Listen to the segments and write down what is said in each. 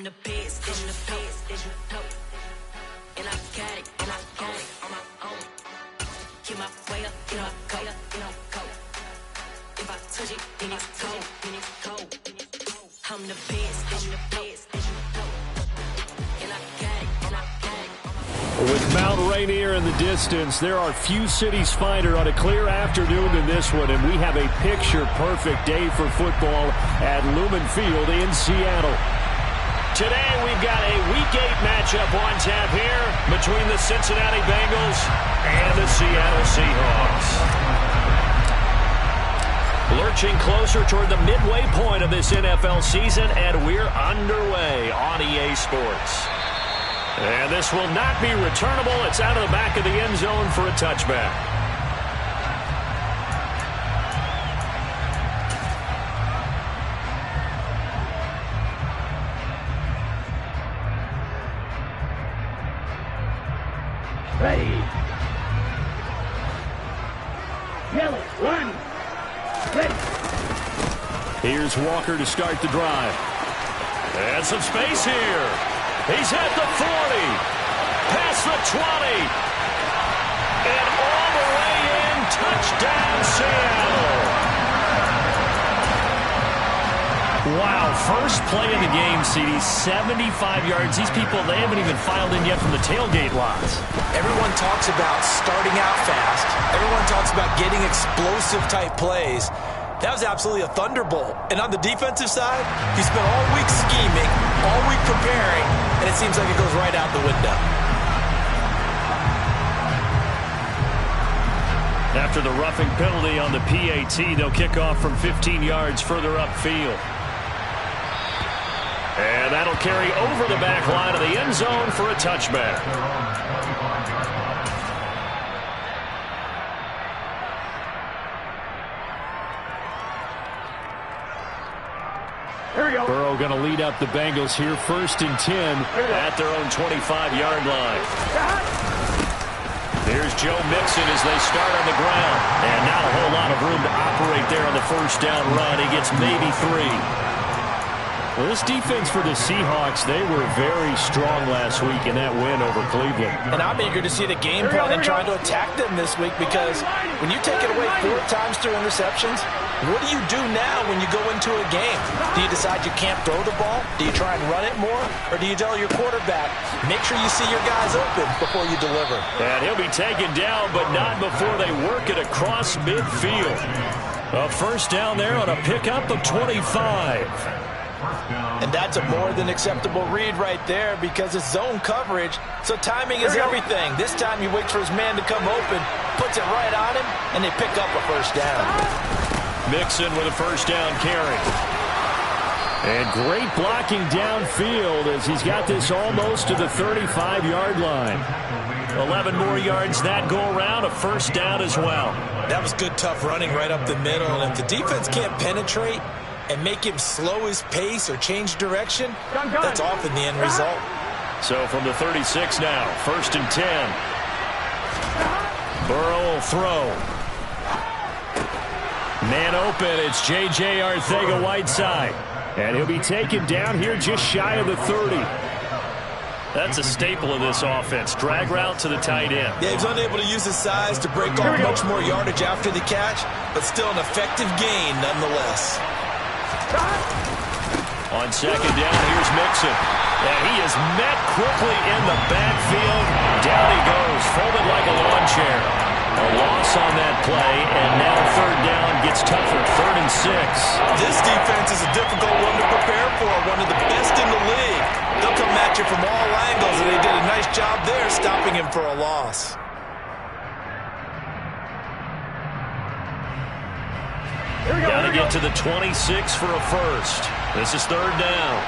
I'm the best, and I got it, and I got it on my own. Get my way up, get my go. If I touch it, then it's cold. I'm the best, and I got it, and I got it. With Mount Rainier in the distance, there are few cities finer on a clear afternoon than this one, and we have a picture-perfect day for football at Lumen Field in Seattle. Today we've got a Week 8 matchup on tap here between the Cincinnati Bengals and the Seattle Seahawks. Lurching closer toward the midway point of this NFL season, and we're underway on EA Sports. And this will not be returnable. It's out of the back of the end zone for a touchback. Ready. Yellow, run. Ready. Here's Walker to start the drive. And some space here. He's at the 40. Past the 20. And all the way in. Touchdown, Seattle. Wow, first play of the game, CD, 75 yards. These people, they haven't even filed in yet from the tailgate lots. Everyone talks about starting out fast. Everyone talks about getting explosive-type plays. That was absolutely a thunderbolt. And on the defensive side, he spent all week scheming, all week preparing, and it seems like it goes right out the window. After the roughing penalty on the PAT, they'll kick off from 15 yards further upfield. And that'll carry over the back line of the end zone for a touchback. Here we go. Burrow going to lead up the Bengals here, 1st and 10 at their own 25-yard line. Here's Joe Mixon as they start on the ground. And not a whole lot of room to operate there on the first down run. He gets maybe 3. Well, this defense for the Seahawks, they were very strong last week in that win over Cleveland. And I'm eager to see the game plan and trying to attack them this week, because when you take it away 4 times through interceptions, what do you do now when you go into a game? Do you decide you can't throw the ball? Do you try and run it more? Or do you tell your quarterback, make sure you see your guys open before you deliver? And he'll be taken down, but not before they work it across midfield. A first down there on a pickup of 25. And that's a more than acceptable read right there, because it's zone coverage, so timing is everything. This time he waits for his man to come open, puts it right on him, and they pick up a first down. Mixon with a first down carry. And great blocking downfield as he's got this almost to the 35-yard line. 11 more yards that go around, a first down as well. That was good, tough running right up the middle, and if the defense can't penetrate and make him slow his pace or change direction, that's often the end result. So from the 36 now, 1st and 10. Burrow will throw. Man open, it's J.J. Arcega-Whiteside. And he'll be taken down here just shy of the 30. That's a staple of this offense. Drag route to the tight end. Yeah, he's unable to use his size to break off much more yardage after the catch, but still an effective gain nonetheless. On second down, here's Mixon. And he is met quickly in the backfield. Down he goes, folded like a lawn chair. A loss on that play, and now third down gets tougher, 3rd and 6. This defense is a difficult one to prepare for, one of the best in the league. They'll come at you from all angles, and they did a nice job there stopping him for a loss. Got to get to the 26 for a first. This is 3rd down.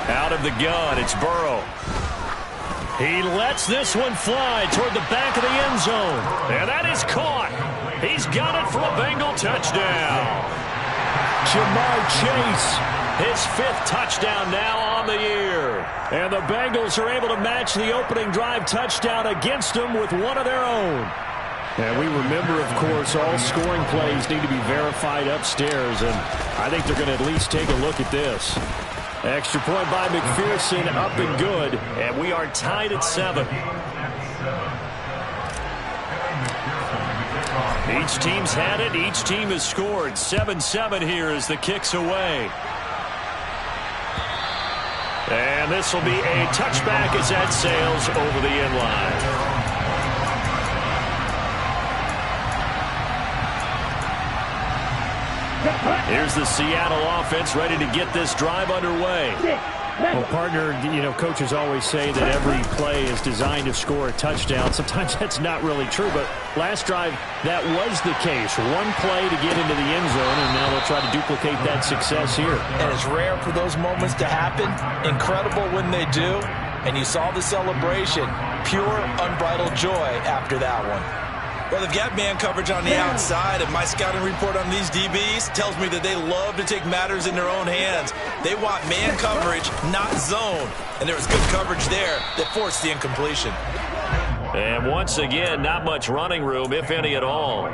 Out of the gun, it's Burrow. He lets this one fly toward the back of the end zone. And that is caught. He's got it for a Bengal touchdown. Jamar Chase, his 5th touchdown now on the year. And the Bengals are able to match the opening drive touchdown against them with one of their own. And we remember, of course, all scoring plays need to be verified upstairs, and I think they're going to at least take a look at this. Extra point by McPherson, up and good, and we are tied at 7. Each team's had it. Each team has scored. 7-7 here as the kick's away. And this will be a touchback as that sails over the end line. Here's the Seattle offense ready to get this drive underway. Well, partner, coaches always say that every play is designed to score a touchdown. Sometimes that's not really true, but last drive, that was the case. One play to get into the end zone, and now they'll try to duplicate that success here. And it's rare for those moments to happen. Incredible when they do. And you saw the celebration. Pure, unbridled joy after that one. Well, they've got man coverage on the outside, and my scouting report on these DBs tells me that they love to take matters in their own hands. They want man coverage, not zone. And there was good coverage there that forced the incompletion. And once again, not much running room, if any at all.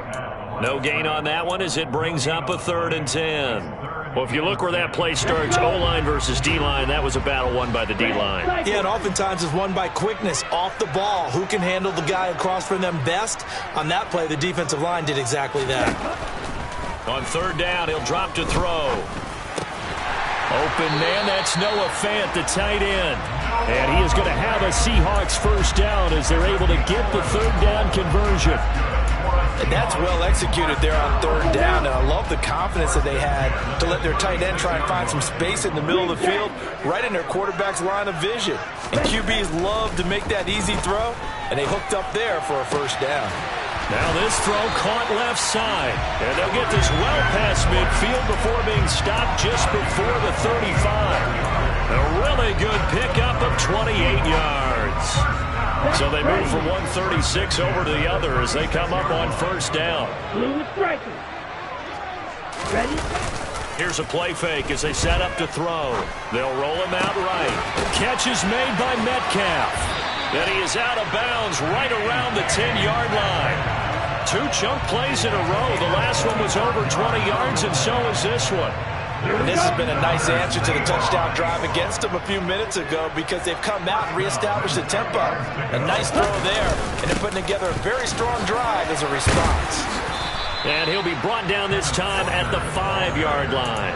No gain on that one as it brings up a 3rd and 10. Well, if you look where that play starts, O-line versus D-line, that was a battle won by the D-line. Yeah, and oftentimes it's won by quickness off the ball. Who can handle the guy across from them best? On that play, the defensive line did exactly that. On 3rd down, he'll drop to throw. Open man, that's Noah Fant, the tight end. And he is going to have a Seahawks 1st down as they're able to get the 3rd down conversion. And that's well executed there on 3rd down. And I love the confidence that they had to let their tight end try and find some space in the middle of the field, right in their quarterback's line of vision. And QBs love to make that easy throw, and they hooked up there for a 1st down. Now this throw caught left side. And they'll get this well past midfield before being stopped just before the 35. A really good pickup of 28 yards. So they move from 136 over to the other as they come up on 1st down. Blue striker. Ready? Here's a play fake as they set up to throw. They'll roll him out right. Catch is made by Metcalf. And he is out of bounds right around the 10-yard line. 2 chunk plays in a row. The last one was over 20 yards, and so is this one. And this has been a nice answer to the touchdown drive against them a few minutes ago because they've come out and reestablished the tempo. A nice throw there, and they're putting together a very strong drive as a response. And he'll be brought down this time at the 5-yard line.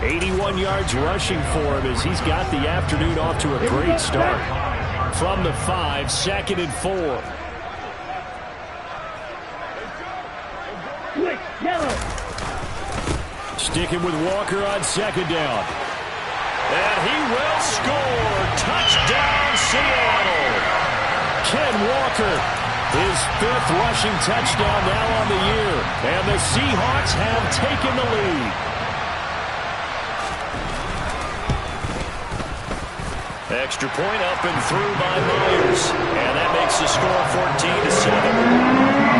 81 yards rushing for him as he's got the afternoon off to a great start. From the 5, 2nd and 4. Switch, yellow. Sticking with Walker on 2nd down. And he will score. Touchdown, Seattle. Ken Walker, his 5th rushing touchdown now on the year. And the Seahawks have taken the lead. Extra point up and through by Myers. And that makes the score 14-7.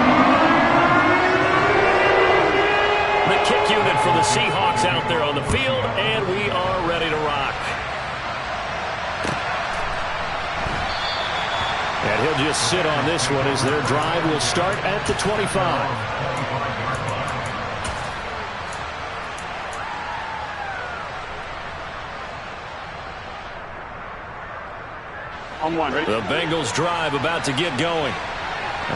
The kick unit for the Seahawks out there on the field, and we are ready to rock. And he'll just sit on this one as their drive will start at the 25. On 1, ready? The Bengals drive about to get going.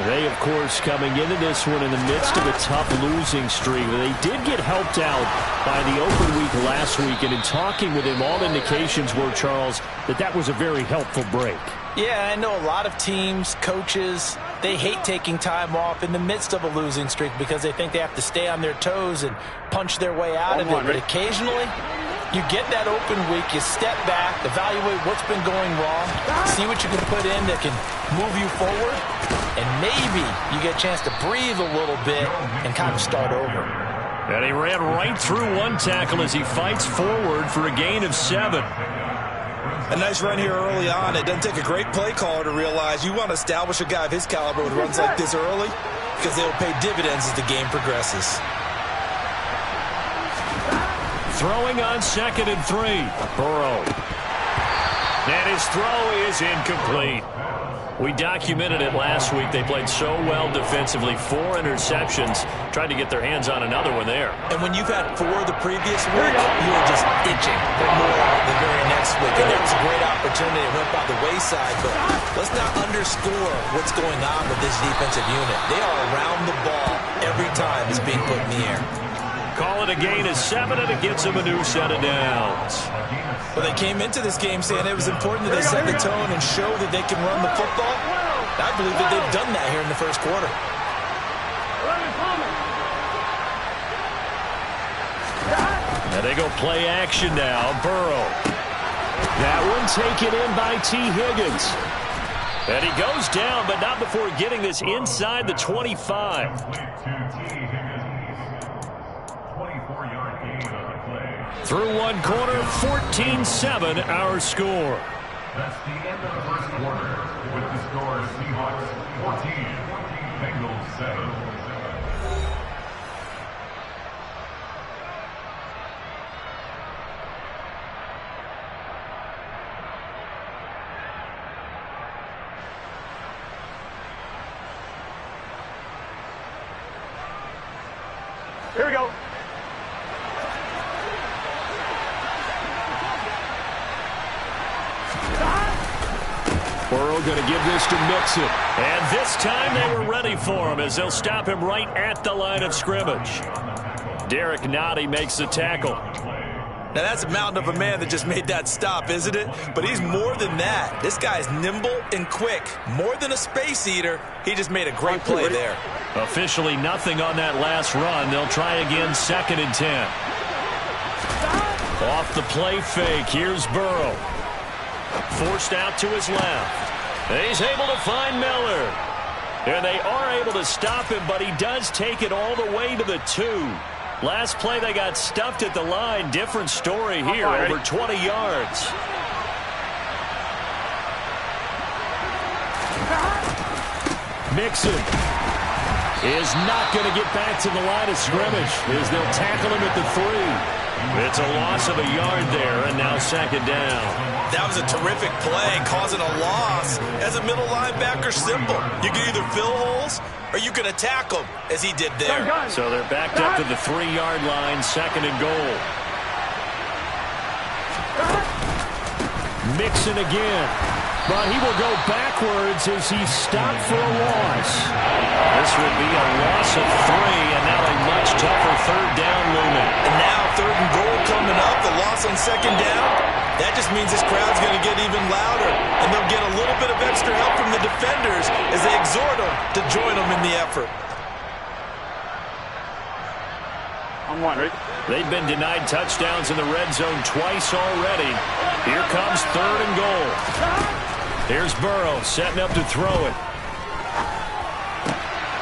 They, of course, coming into this one in the midst of a tough losing streak. They did get helped out by the open week last week, and in talking with him, all indications were, Charles, that was a very helpful break. Yeah, I know a lot of teams, coaches, they hate taking time off in the midst of a losing streak because they think they have to stay on their toes and punch their way out of it. But occasionally, you get that open week, you step back, evaluate what's been going wrong, see what you can put in that can move you forward, and maybe you get a chance to breathe a little bit and kind of start over. And he ran right through one tackle as he fights forward for a gain of 7. A nice run here early on. It doesn't take a great play caller to realize you want to establish a guy of his caliber who runs like this early because they'll pay dividends as the game progresses. Throwing on 2nd and 3. Burrow. And his throw is incomplete. We documented it last week. They played so well defensively. 4 interceptions. Tried to get their hands on another one there. And when you've had 4 the previous week, you were just itching for more the very next week. And there was a great opportunity. It went by the wayside. But let's not underscore what's going on with this defensive unit. They are around the ball every time it's being put in the air. Call it a gain of 7, and it gets them a new set of downs. Well, they came into this game saying it was important that they set the tone and show that they can run the football. I believe that they've done that here in the first quarter. Now they go play action now. Burrow. That one taken in by T. Higgins. And he goes down, but not before getting this inside the 25. Through one quarter, 14-7 our score. That's the end of the first quarter with the score Seahawks 14, Bengals 7. Here we go. Burrow going to give this to Mixon. And this time they were ready for him as they'll stop him right at the line of scrimmage. Derek Nottie makes the tackle. Now, that's a mountain of a man that just made that stop, isn't it? But he's more than that. This guy's nimble and quick. More than a space eater, he just made a great play there. Officially nothing on that last run. They'll try again, 2nd and 10. Off the play fake, here's Burrow. Forced out to his left. He's able to find Miller. And they are able to stop him, but he does take it all the way to the 2. Last play, they got stuffed at the line. Different story here, over 20 yards. Mixon is not going to get back to the line of scrimmage as they'll tackle him at the 3. It's a loss of a yard there, and now 2nd down. That was a terrific play, causing a loss. As a middle linebacker, simple. You can either fill holes or you can attack them, as he did there. So they're backed up to the 3-yard line, 2nd and goal. Mixon again. But he will go backwards as he's stopped for a loss. This would be a loss of 3, and now a much tougher 3rd down looming. And now 3rd and goal coming up, the loss on 2nd down. That just means this crowd's going to get even louder, and they'll get a little bit of extra help from the defenders as they exhort them to join them in the effort. On 1, right? They've been denied touchdowns in the red zone twice already. Here comes 3rd and goal. Here's Burrow setting up to throw it.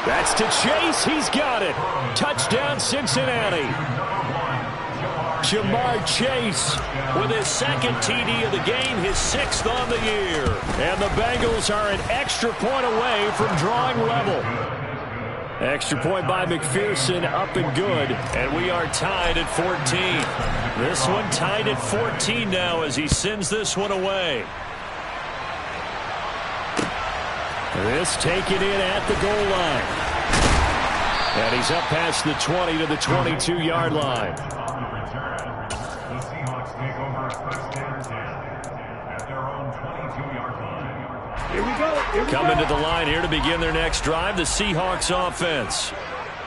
That's to Chase. He's got it. Touchdown, Cincinnati. Jamar Chase with his 2nd TD of the game, his 6th on the year. And the Bengals are an extra point away from drawing level. Extra point by McPherson, up and good. And we are tied at 14. This one tied at 14 now as he sends this one away. This taken in at the goal line. And he's up past the 20 to the 22-yard line. The Seahawks take over 1st and 10 at their own 22-yard line. Here we go. Here we Coming go. to the line here to begin their next drive, the Seahawks offense.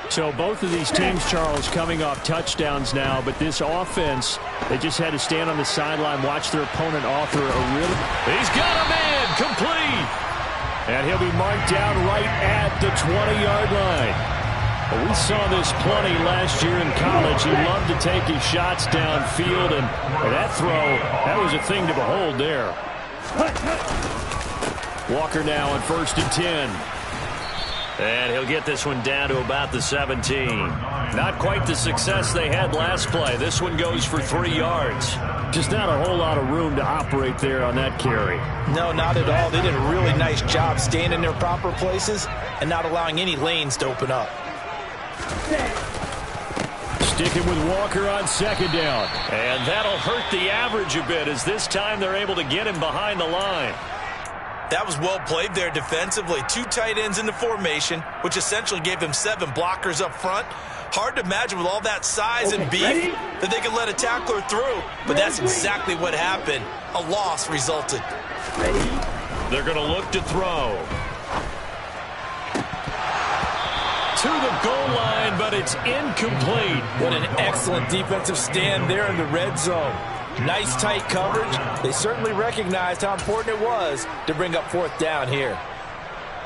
So both of these teams, Charles, coming off touchdowns now, but this offense, they just had to stand on the sideline, watch their opponent offer a really... He's got a man, complete. And he'll be marked down right at the 20-yard line. Well, we saw this plenty last year in college. He loved to take his shots downfield, and that throw, that was a thing to behold there. Walker now on 1st and 10. And he'll get this one down to about the 17. Not quite the success they had last play. This one goes for 3 yards. Just not a whole lot of room to operate there on that carry. No, not at all. They did a really nice job staying in their proper places and not allowing any lanes to open up. Sticking with Walker on 2nd down. And that'll hurt the average a bit as this time they're able to get him behind the line. That was well played there defensively. 2 tight ends in the formation, which essentially gave them 7 blockers up front. Hard to imagine with all that size and beef that they could let a tackler through. But that's exactly what happened. A loss resulted. They're going to look to throw. To the goal line, but it's incomplete. What an excellent defensive stand there in the red zone. Nice tight coverage. They certainly recognized how important it was to bring up 4th down here.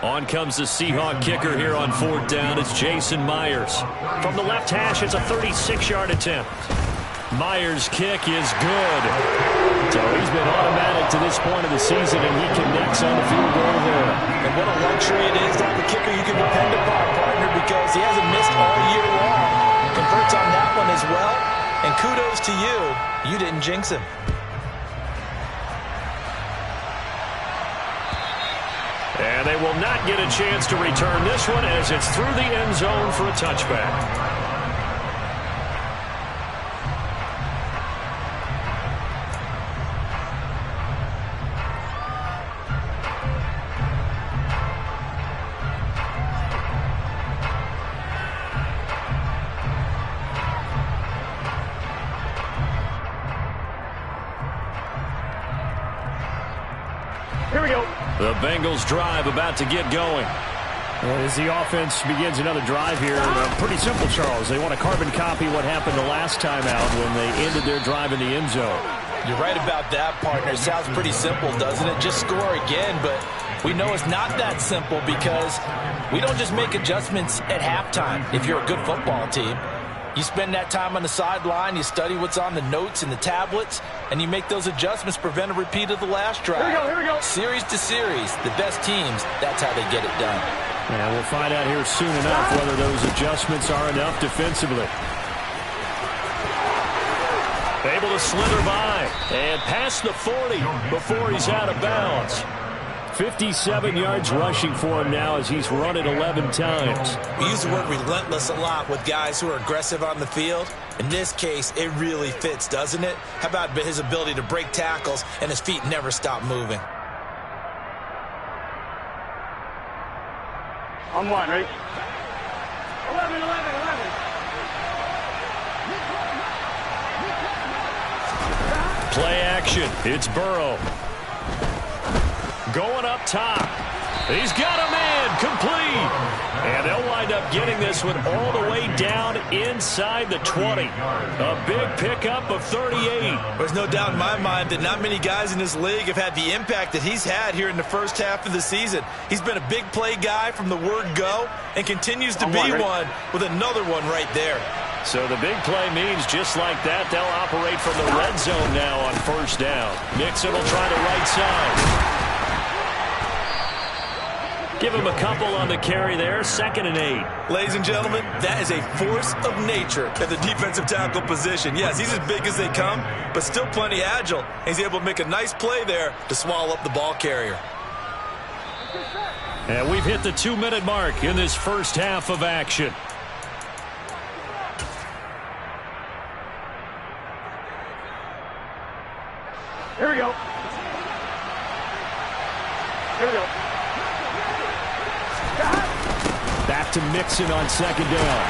On comes the Seahawk kicker here on 4th down. It's Jason Myers. From the left hash, it's a 36-yard attempt. Myers' kick is good. So he's been automatic to this point of the season, and he connects on the field goal there. And what a luxury it is to have a kicker you can depend upon, partner, because he hasn't missed all year long. Converts on that one as well. And kudos to you. You didn't jinx him. And they will not get a chance to return this one as it's through the end zone for a touchback. Here we go. The Bengals drive about to get going. As the offense begins another drive here, pretty simple, Charles. They want to carbon copy what happened the last time out when they ended their drive in the end zone. You're right about that, partner. It sounds pretty simple, doesn't it? Just score again, but we know it's not that simple because we don't just make adjustments at halftime if you're a good football team. You spend that time on the sideline, you study what's on the notes and the tablets, and you make those adjustments to prevent a repeat of the last drive. Here we go. Series to series, the best teams, that's how they get it done. And we'll find out here soon enough whether those adjustments are enough defensively. Able to slither by and past the 40 before he's out of bounds. 57 yards rushing for him now as he's run it 11 times. We use the word relentless a lot with guys who are aggressive on the field. In this case, it really fits, doesn't it? How about his ability to break tackles and his feet never stop moving? On 1, ready? 11. Play action. It's Burrow. Going up top. He's got a man complete. And they'll wind up getting this one all the way down inside the 20. A big pickup of 38. There's no doubt in my mind that not many guys in this league have had the impact that he's had here in the first half of the season. He's been a big play guy from the word go and continues to be one with another one right there. So the big play means just like that, they'll operate from the red zone now on 1st down. Mixon will try the right side. Give him a couple on the carry there, 2nd and 8. Ladies and gentlemen, that is a force of nature at the defensive tackle position. Yes, he's as big as they come, but still plenty agile. He's able to make a nice play there to swallow up the ball carrier. And we've hit the 2-minute mark in this first half of action. Here we go. Back to Mixon on 2nd down.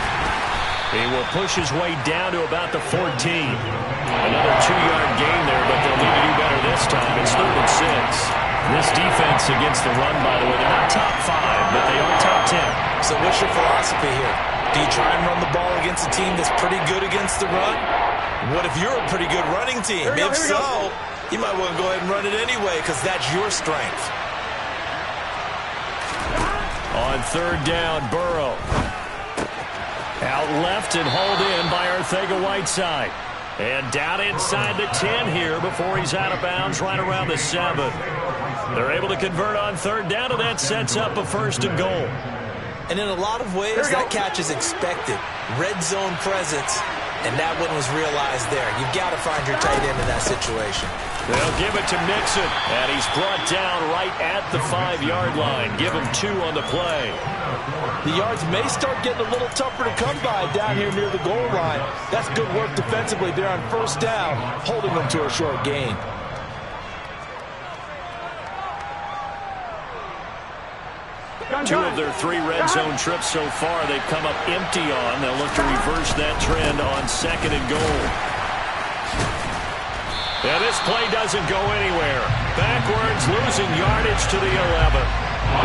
He will push his way down to about the 14. Another 2-yard gain there, but they'll need to do better this time. It's 3rd and 6. This defense against the run, by the way, they're not top 5, but they are top 10. So what's your philosophy here? Do you try and run the ball against a team that's pretty good against the run? What if you're a pretty good running team? If so, you might want to go ahead and run it anyway because that's your strength. On 3rd down, Burrow. Out left and hauled in by Arcega-Whiteside. And down inside the 10 here before he's out of bounds right around the 7. They're able to convert on 3rd down, and that sets up a 1st and goal. And in a lot of ways, that catch is expected. Red zone presence, and that one was realized there. You've got to find your tight end in that situation. They'll give it to Mixon, and he's brought down right at the 5-yard line. Give him 2 on the play. The yards may start getting a little tougher to come by down here near the goal line. That's good work defensively there on 1st down, holding them to a short gain. 2 of their 3 red zone trips so far, they've come up empty on. They'll look to reverse that trend on 2nd and goal. Yeah, this play doesn't go anywhere. Backwards, losing yardage to the 11.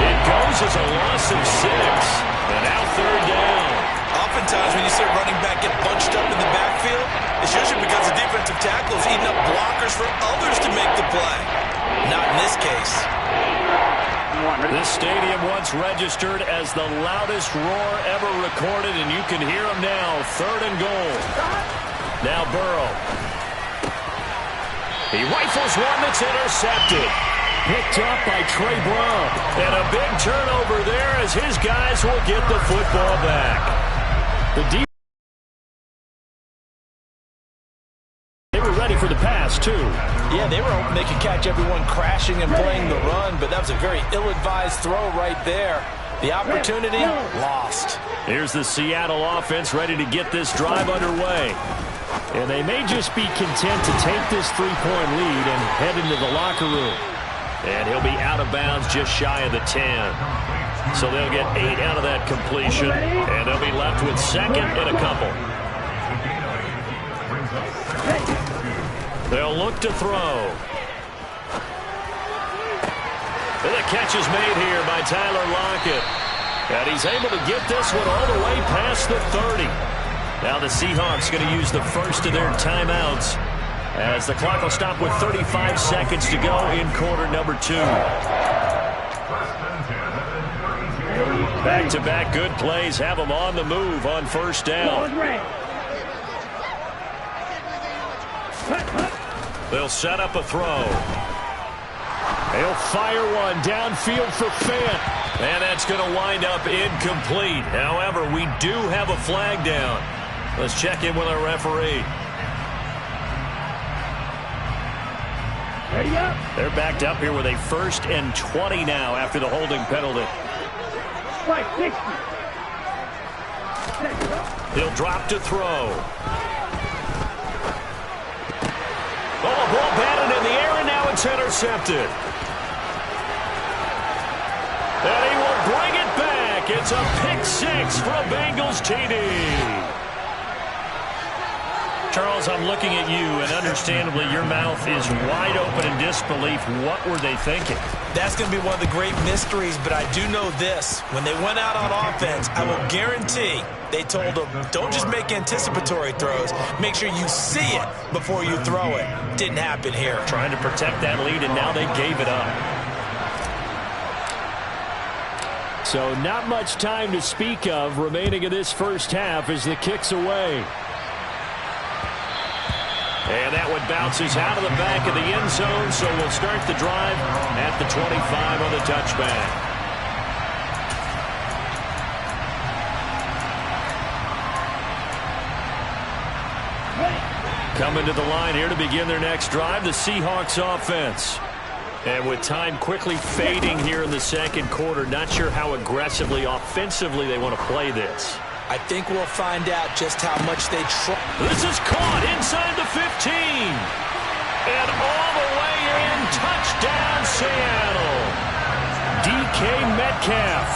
It goes as a loss of 6. And now 3rd down. Oftentimes when you see a running back get bunched up in the backfield, it's usually because the defensive tackle is eating up blockers for others to make the play. Not in this case. This stadium once registered as the loudest roar ever recorded, and you can hear them now. 3rd and goal. Now Burrow. He rifles one that's intercepted. Picked up by Trey Brown. And a big turnover there as his guys will get the football back. They were ready for the pass, too. Yeah, they were hoping they could catch everyone crashing and playing the run, but that was a very ill-advised throw right there. The opportunity, lost. Here's the Seattle offense ready to get this drive underway. And they may just be content to take this 3-point lead and head into the locker room. And he'll be out of bounds just shy of the 10. So they'll get 8 out of that completion, and they'll be left with 2nd and a couple. They'll look to throw. And the catch is made here by Tyler Lockett. And he's able to get this one all the way past the 30. Now the Seahawks going to use the first of their timeouts as the clock will stop with 35 seconds to go in quarter number 2. Back-to-back good plays have them on the move on 1st down. They'll set up a throw. They'll fire one downfield for Fant. And that's going to wind up incomplete. However, we do have a flag down. Let's check in with our referee. They're backed up here with a 1st and 20 now after the holding penalty. He'll drop to throw. Oh, a ball batted in the air, and now it's intercepted. And he will bring it back. It's a pick 6 for a Bengals TD. Charles, I'm looking at you, and understandably your mouth is wide open in disbelief. What were they thinking? That's going to be one of the great mysteries, but I do know this. When they went out on offense, I will guarantee they told them, don't just make anticipatory throws. Make sure you see it before you throw it. Didn't happen here. Trying to protect that lead, and now they gave it up. So not much time to speak of remaining in this first half as the kick's away. And that one bounces out of the back of the end zone, so we'll start the drive at the 25 on the touchback. Coming to the line here to begin their next drive, the Seahawks offense. And with time quickly fading here in the 2nd quarter, not sure how aggressively, offensively they want to play this. I think we'll find out just how much they try. This is caught inside the 15. And all the way in, touchdown Seattle. DK Metcalf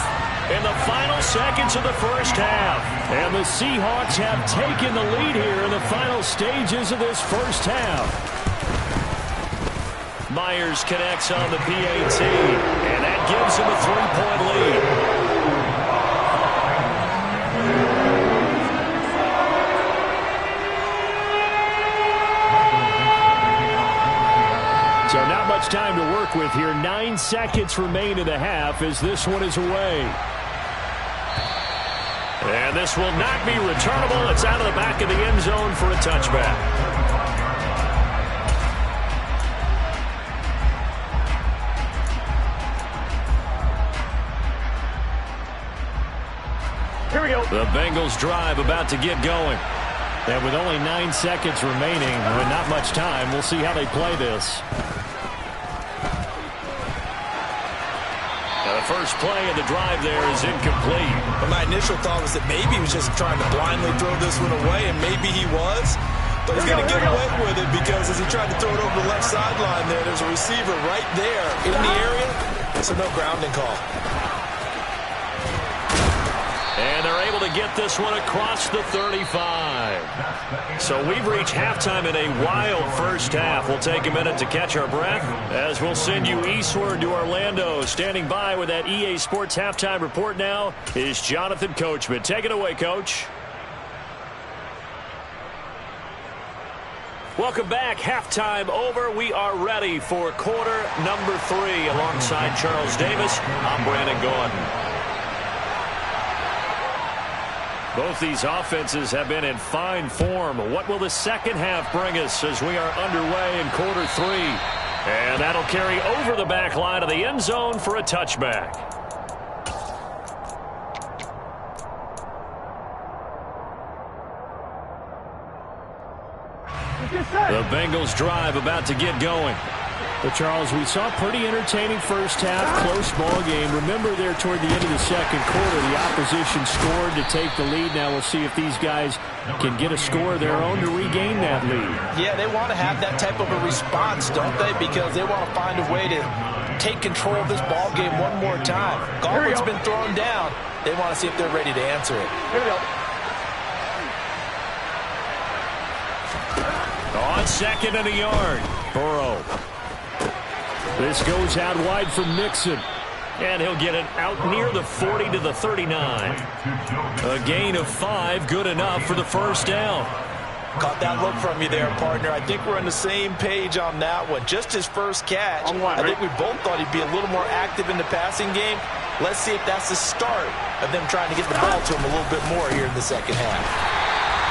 in the final seconds of the first half. And the Seahawks have taken the lead here in the final stages of this first half. Myers connects on the PAT, and that gives him a 3-point lead. So not much time to work with here. 9 seconds remain in the half as this one is away. And this will not be returnable. It's out of the back of the end zone for a touchback. Here we go. The Bengals drive about to get going. And with only 9 seconds remaining, with not much time, we'll see how they play this. Now the first play of the drive there is incomplete. But my initial thought was that maybe he was just trying to blindly throw this one away, and maybe he was. But he's going to get away with it because as he tried to throw it over the left sideline there, there's a receiver right there in the area. So no grounding call. able to get this one across the 35. So we've reached halftime in a wild first half. We'll take a minute to catch our breath as we'll send you eastward to Orlando. Standing by with that EA Sports halftime report now is Jonathan Coachman. Take it away, Coach. Welcome back. Halftime over. We are ready for quarter number 3. Alongside Charles Davis, I'm Brandon Gordon. Both these offenses have been in fine form. What will the second half bring us as we are underway in quarter 3? And that'll carry over the back line of the end zone for a touchback. The Bengals drive about to get going. But, Charles, we saw pretty entertaining first half, close ball game. Remember there toward the end of the second quarter, the opposition scored to take the lead. Now we'll see if these guys can get a score of their own to regain that lead. Yeah, they want to have that type of a response, don't they? Because they want to find a way to take control of this ball game one more time. Gauntlet's been thrown down. They want to see if they're ready to answer it. Here we go. On second and a yard, Burrow. This goes out wide for Mixon. And he'll get it out near the 40 to the 39. A gain of 5, good enough for the first down. Caught that look from you there, partner. I think we're on the same page on that one. Just his first catch. I think we both thought he'd be a little more active in the passing game. Let's see if that's the start of them trying to get the ball to him a little bit more here in the second half.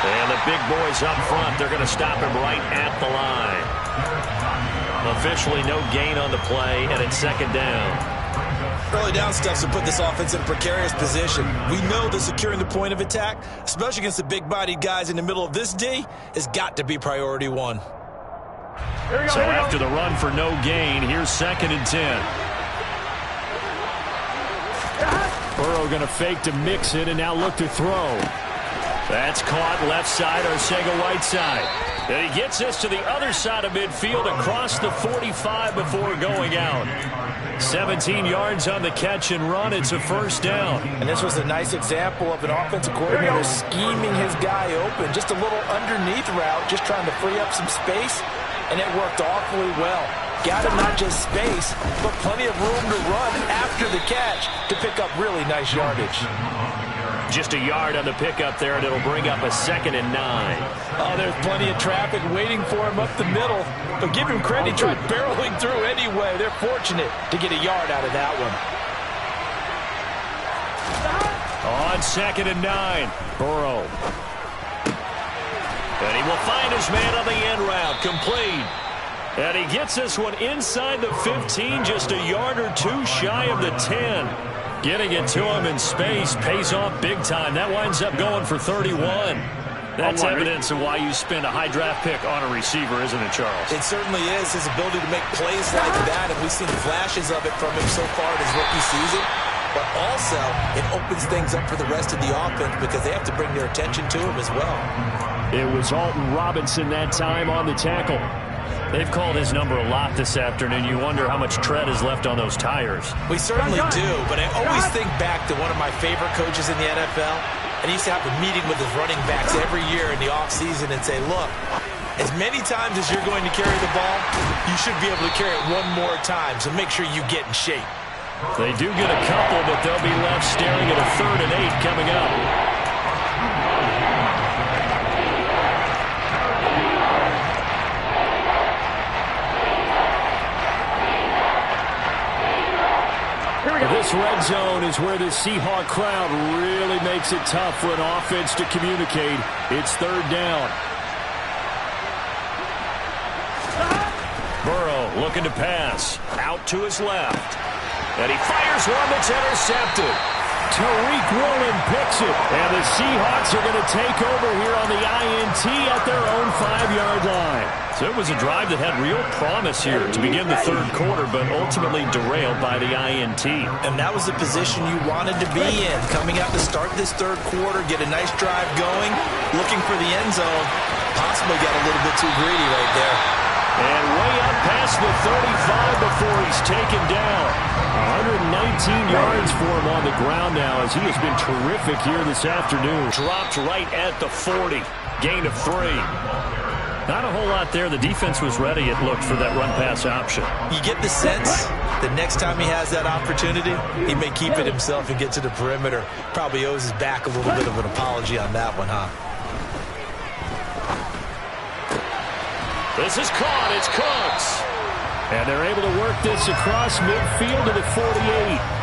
And the big boys up front, they're going to stop him right at the line. Officially no gain on the play, and it's second down. Early down steps will put this offense in a precarious position. We know that securing the point of attack, especially against the big-bodied guys in the middle of this D, has got to be priority 1. So after the run for no gain, here's second and 10. Burrow going to fake to Mixon and now look to throw. That's caught left side, Arcega-Whiteside. And he gets this to the other side of midfield across the 45 before going out. 17 yards on the catch and run. It's a first down. And this was a nice example of an offensive coordinator scheming his guy open. Just a little underneath route, just trying to free up some space, and it worked awfully well. Got him not just space, but plenty of room to run after the catch to pick up really nice yardage. Just a yard on the pickup there, and it'll bring up a second and 9. Oh, there's plenty of traffic waiting for him up the middle. But give him credit, he tried barreling through anyway. They're fortunate to get a yard out of that one. On second and 9, Burrow. And he will find his man on the end route, complete. And he gets this one inside the 15, just a yard or 2 shy of the 10. Getting it to him in space pays off big time. That winds up going for 31. That's evidence of why you spend a high draft pick on a receiver, isn't it, Charles? It certainly is. His ability to make plays like that, and we've seen flashes of it from him so far in his rookie season. But also, it opens things up for the rest of the offense because they have to bring their attention to him as well. It was Alton Robinson that time on the tackle. They've called his number a lot this afternoon. You wonder how much tread is left on those tires. We certainly do, but I always think back to one of my favorite coaches in the NFL. And he used to have a meeting with his running backs every year in the offseason and say, look, as many times as you're going to carry the ball, you should be able to carry it one more time, so make sure you get in shape. They do get a couple, but they'll be left staring at a 3rd and 8 coming up. This red zone is where the Seahawk crowd really makes it tough for an offense to communicate. It's 3rd down. Burrow looking to pass. Out to his left. And he fires one that's intercepted. Tariq Woolen picks it. And the Seahawks are going to take over here on the INT at their own 5-yard line. So it was a drive that had real promise here to begin the 3rd quarter, but ultimately derailed by the INT. And that was the position you wanted to be in. Coming out to start this 3rd quarter, get a nice drive going, looking for the end zone. Possibly got a little bit too greedy right there. And way up past the 35 before he's taken down. 119 yards for him on the ground now as he has been terrific here this afternoon. Dropped right at the 40. Gain of 3. Not a whole lot there. The defense was ready, it looked, for that run-pass option. You get the sense that next time he has that opportunity, he may keep it himself and get to the perimeter. Probably owes his back a little bit of an apology on that one, huh? This is caught. It's Cooks. And they're able to work this across midfield to the 48.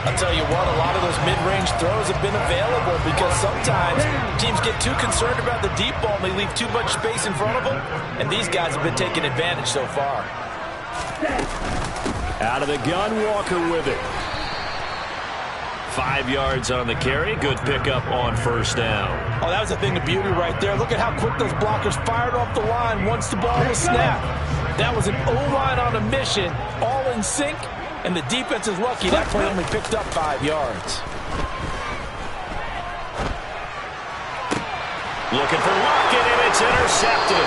I'll tell you what, a lot of those mid-range throws have been available because sometimes teams get too concerned about the deep ball and they leave too much space in front of them. And these guys have been taking advantage so far. Out of the gun, Walker with it. 5 yards on the carry. Good pickup on first down. Oh, that was a thing of beauty right there. Look at how quick those blockers fired off the line once the ball was snapped. That was an O-line on a mission, all in sync, and the defense is lucky that play only picked up 5 yards. Looking for Lockett, and it's intercepted.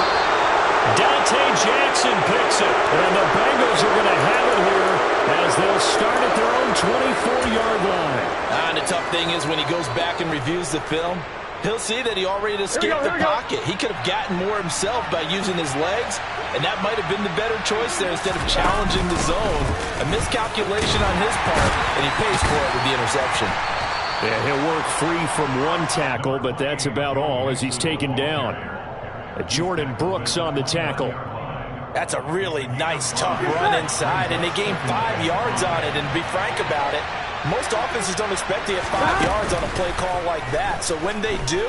Dante Jackson picks it, and the Bengals are going to have it here as they'll start at their own 24-yard line. And the tough thing is when he goes back and reviews the film, he'll see that he already escaped the pocket. He could have gotten more himself by using his legs, and that might have been the better choice there instead of challenging the zone. A miscalculation on his part, and he pays for it with the interception. Yeah, he'll work free from one tackle, but that's about all as he's taken down. Jordan Brooks on the tackle. That's a really nice, tough run inside, and they gained 5 yards on it. And to be frank about it, most offenses don't expect to get 5 yards on a play call like that. So when they do,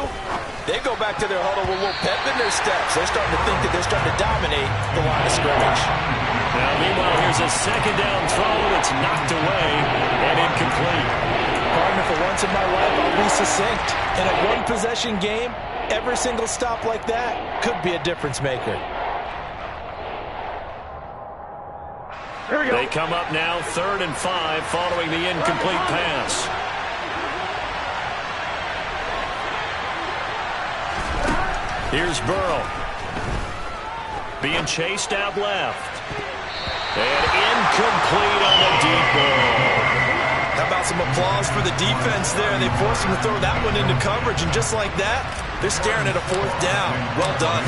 they go back to their huddle with a little pep in their steps. They're starting to think that they're starting to dominate the line of scrimmage. Now, meanwhile, here's a second down throw. It's knocked away and incomplete. Partner, for once in my life, I'll be succinct. In a one-possession game, every single stop like that could be a difference maker. Here we go. They come up now 3rd and 5 following the incomplete pass. Here's Burrow. Being chased out left. And incomplete on the deep ball. How about some applause for the defense there? They forced him to throw that one into coverage, and just like that, they're staring at a 4th down. Well done.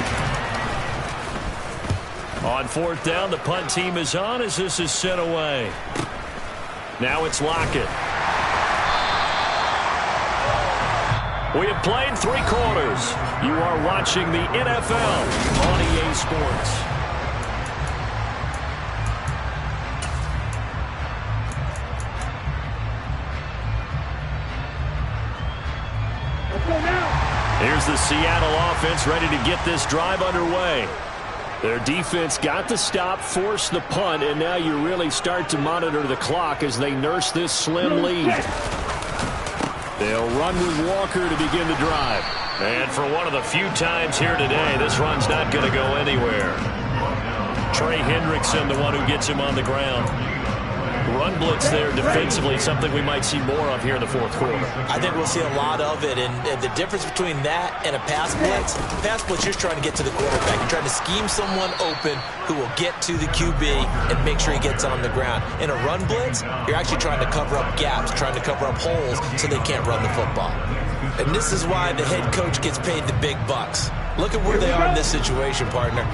On 4th down, the punt team is on as this is sent away. Now it's Lockett. We have played 3 quarters. You are watching the NFL on EA Sports. Here's the Seattle offense ready to get this drive underway. Their defense got the stop, forced the punt, and now you really start to monitor the clock as they nurse this slim lead. They'll run with Walker to begin the drive. And for one of the few times here today, this run's not going to go anywhere. Trey Hendrickson, the one who gets him on the ground. Run blitz there defensively, something we might see more of here in the 4th quarter. I think we'll see a lot of it, and the difference between that and a pass blitz, you're trying to get to the quarterback. You're trying to scheme someone open who will get to the QB and make sure he gets on the ground. In a run blitz, you're actually trying to cover up gaps, trying to cover up holes so they can't run the football. And this is why the head coach gets paid the big bucks. Look at where they are in this situation, partner.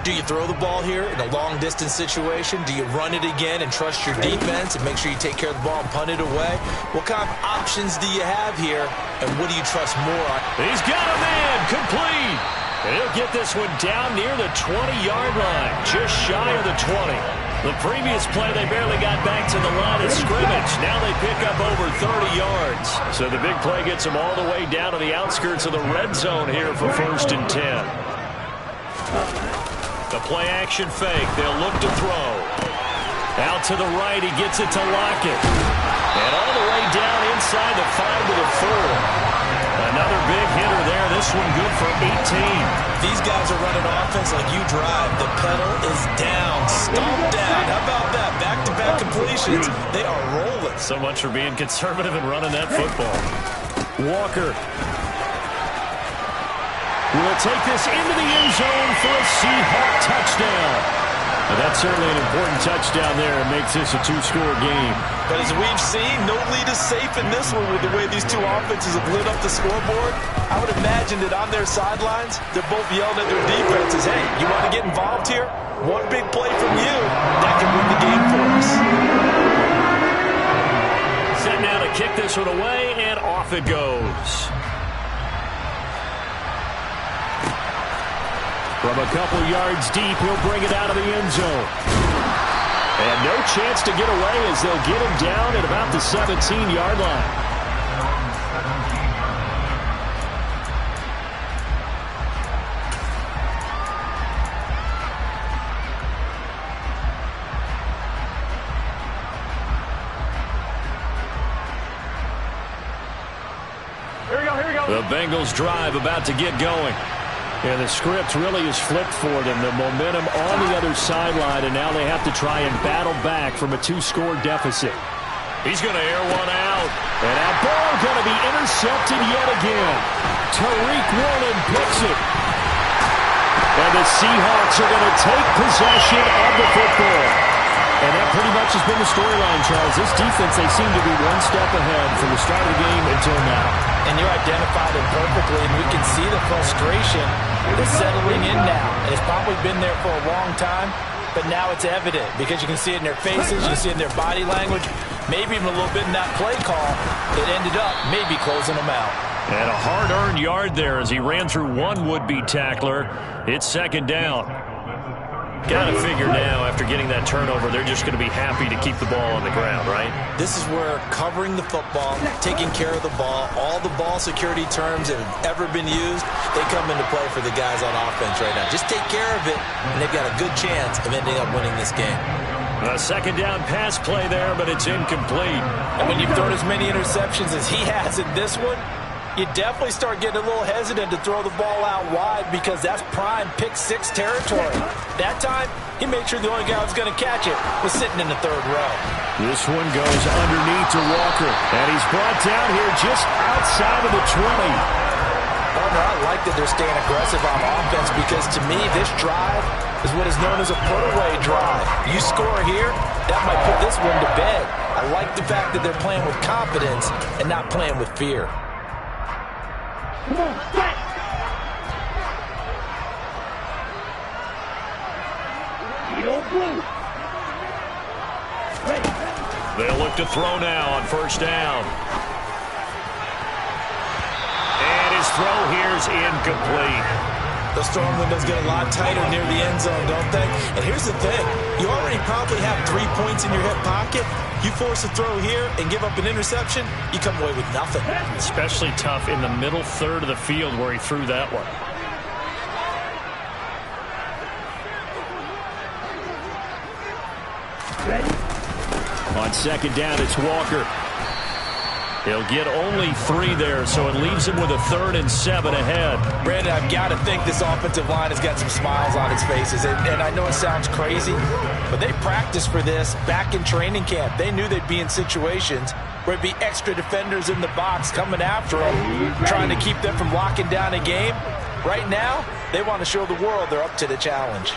Do you throw the ball here in a long-distance situation? Do you run it again and trust your defense and make sure you take care of the ball and punt it away? What kind of options do you have here, and what do you trust more on? He's got a man, complete. And he'll get this one down near the 20-yard line, just shy of the 20. The previous play, they barely got back to the line of scrimmage. Now they pick up over 30 yards. So the big play gets them all the way down to the outskirts of the red zone here for 1st and 10. The play-action fake. They'll look to throw. Out to the right. He gets it to Lockett. And all the way down inside the 5 to the 4. Another big hitter there. This one good for 18. These guys are running offense like you drive. The pedal is down. Stomp down. How about that? Back-to-back completions. They are rolling. So much for being conservative and running that football. Walker will take this into the end zone for a Seahawk touchdown. Well, that's certainly an important touchdown there. It makes this a two-score game. But as we've seen, no lead is safe in this one with the way these two offenses have lit up the scoreboard. I would imagine that on their sidelines, they're both yelling at their defenses, hey, you want to get involved here? One big play from you, that can win the game for us. Set now to kick this one away, and off it goes. From a couple yards deep, he'll bring it out of the end zone. And no chance to get away as they'll get him down at about the 17-yard line. Here we go. The Bengals drive about to get going. And the script really is flipped for them. The momentum on the other sideline, and now they have to try and battle back from a two-score deficit. He's going to air one out. And that ball going to be intercepted yet again. Tariq Woolen picks it. And the Seahawks are going to take possession of the football. And that pretty much has been the storyline, Charles. This defense, they seem to be one step ahead from the start of the game until now. And you identified it perfectly, and we can see the frustration is settling in now. And it's probably been there for a long time, but now it's evident because you can see it in their faces, you can see it in their body language, maybe even a little bit in that play call that ended up maybe closing them out. And a hard-earned yard there as he ran through one would-be tackler. It's second down. Got to figure now, after getting that turnover, they're just going to be happy to keep the ball on the ground, right? This is where covering the football, taking care of the ball, all the ball security terms that have ever been used, they come into play for the guys on offense right now. Just take care of it, and they've got a good chance of ending up winning this game. A second down pass play there, but it's incomplete. And when you've thrown as many interceptions as he has in this one, you definitely start getting a little hesitant to throw the ball out wide because that's prime pick-six territory. That time, he made sure the only guy who was going to catch it was sitting in the third row. This one goes underneath to Walker, and he's brought down here just outside of the 20. Partner, I like that they're staying aggressive on offense because, to me, this drive is what is known as a put-away drive. You score here, that might put this one to bed. I like the fact that they're playing with confidence and not playing with fear. Come on, back. They'll look to throw now on first down. And his throw here's incomplete. The storm windows get a lot tighter near the end zone, don't they? And here's the thing. You already probably have 3 points in your hip pocket. You force a throw here and give up an interception, you come away with nothing. Especially tough in the middle third of the field where he threw that one. Ready? On second down, it's Walker. He'll get only 3 there, so it leaves him with a 3rd and 7 ahead. Brandon, I've got to think this offensive line has got some smiles on its faces. And I know it sounds crazy, but they practiced for this back in training camp. They knew they'd be in situations where it'd be extra defenders in the box coming after them, trying to keep them from locking down a game. Right now, they want to show the world they're up to the challenge.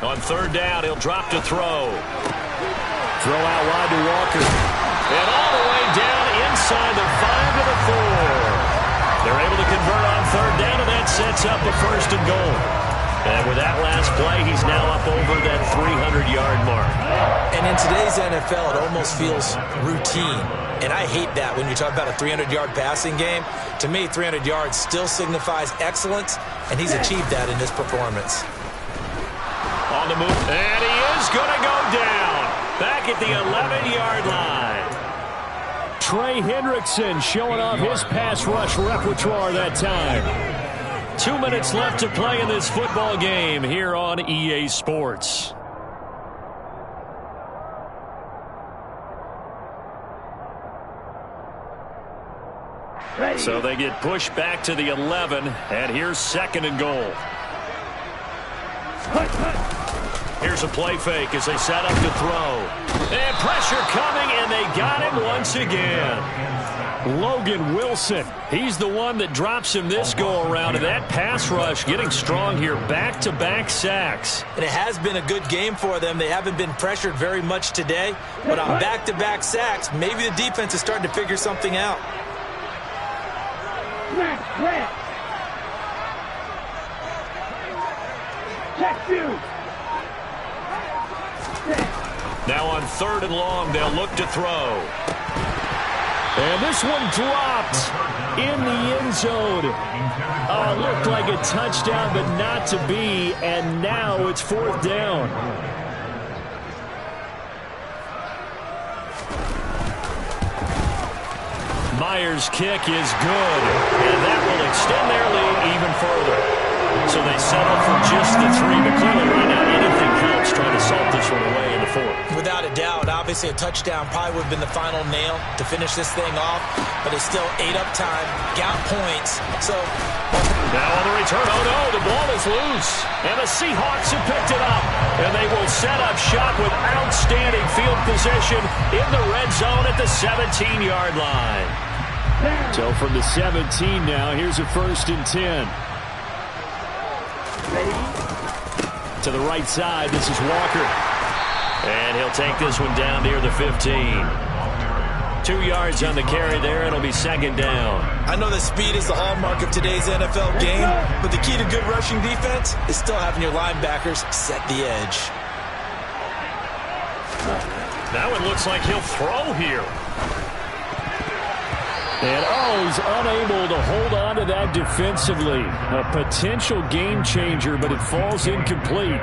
On third down, he'll drop to throw. Throw out wide to Walker. And all the way down inside the 5 to the 4. They're able to convert on third down, and that sets up a 1st and goal. And with that last play, he's now up over that 300-yard mark. And in today's NFL, it almost feels routine. And I hate that when you talk about a 300-yard passing game. To me, 300 yards still signifies excellence, and he's achieved that in this performance. On the move, and he is going to go down. Back at the 11-yard line. Trey Hendrickson showing off his pass rush repertoire that time. 2 minutes left to play in this football game here on EA Sports. So they get pushed back to the 11, and here's 2nd and goal. Here's a play fake as they set up to throw. And pressure coming, and they got him once again. Logan Wilson, he's the one that drops him this go-around. And that pass rush getting strong here. Back-to-back sacks. And it has been a good game for them. They haven't been pressured very much today. But on back-to-back sacks, maybe the defense is starting to figure something out. Now on 3rd and long, they'll look to throw. And this one dropped in the end zone. Looked like a touchdown, but not to be. And now it's 4th down. Myers' kick is good. And that will extend their lead even further. So they settle for just the 3. But clearly right now, anything helps trying to salt this one away in the 4th. Without a doubt, obviously a touchdown probably would have been the final nail to finish this thing off, but it's still ate up time, got points. So now on the return, oh no, the ball is loose, and the Seahawks have picked it up, and they will set up shop with outstanding field position in the red zone at the 17-yard line. So from the 17 now, here's a 1st and 10. To the right side, this is Walker. And he'll take this one down near the 15. 2 yards on the carry there. It'll be 2nd down. I know that speed is the hallmark of today's NFL game, but the key to good rushing defense is still having your linebackers set the edge. Now it looks like he'll throw here. And he's unable to hold on to that defensively. A potential game changer, but it falls incomplete.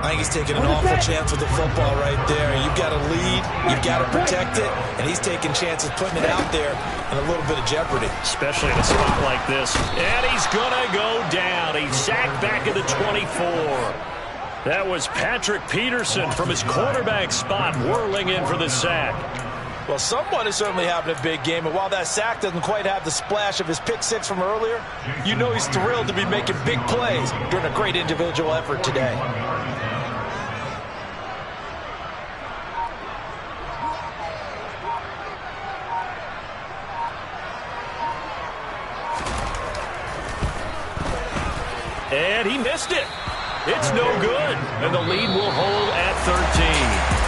I think he's taking an awful chance with the football right there. You've got to lead, you've got to protect it, and he's taking chances putting it out there in a little bit of jeopardy. Especially in a spot like this. And he's going to go down. He's sacked back at the 24. That was Patrick Peterson from his quarterback spot whirling in for the sack. Well, someone is certainly having a big game, and while that sack doesn't quite have the splash of his pick 6 from earlier, you know he's thrilled to be making big plays during a great individual effort today. And he missed it. It's no good. And the lead will hold at 13.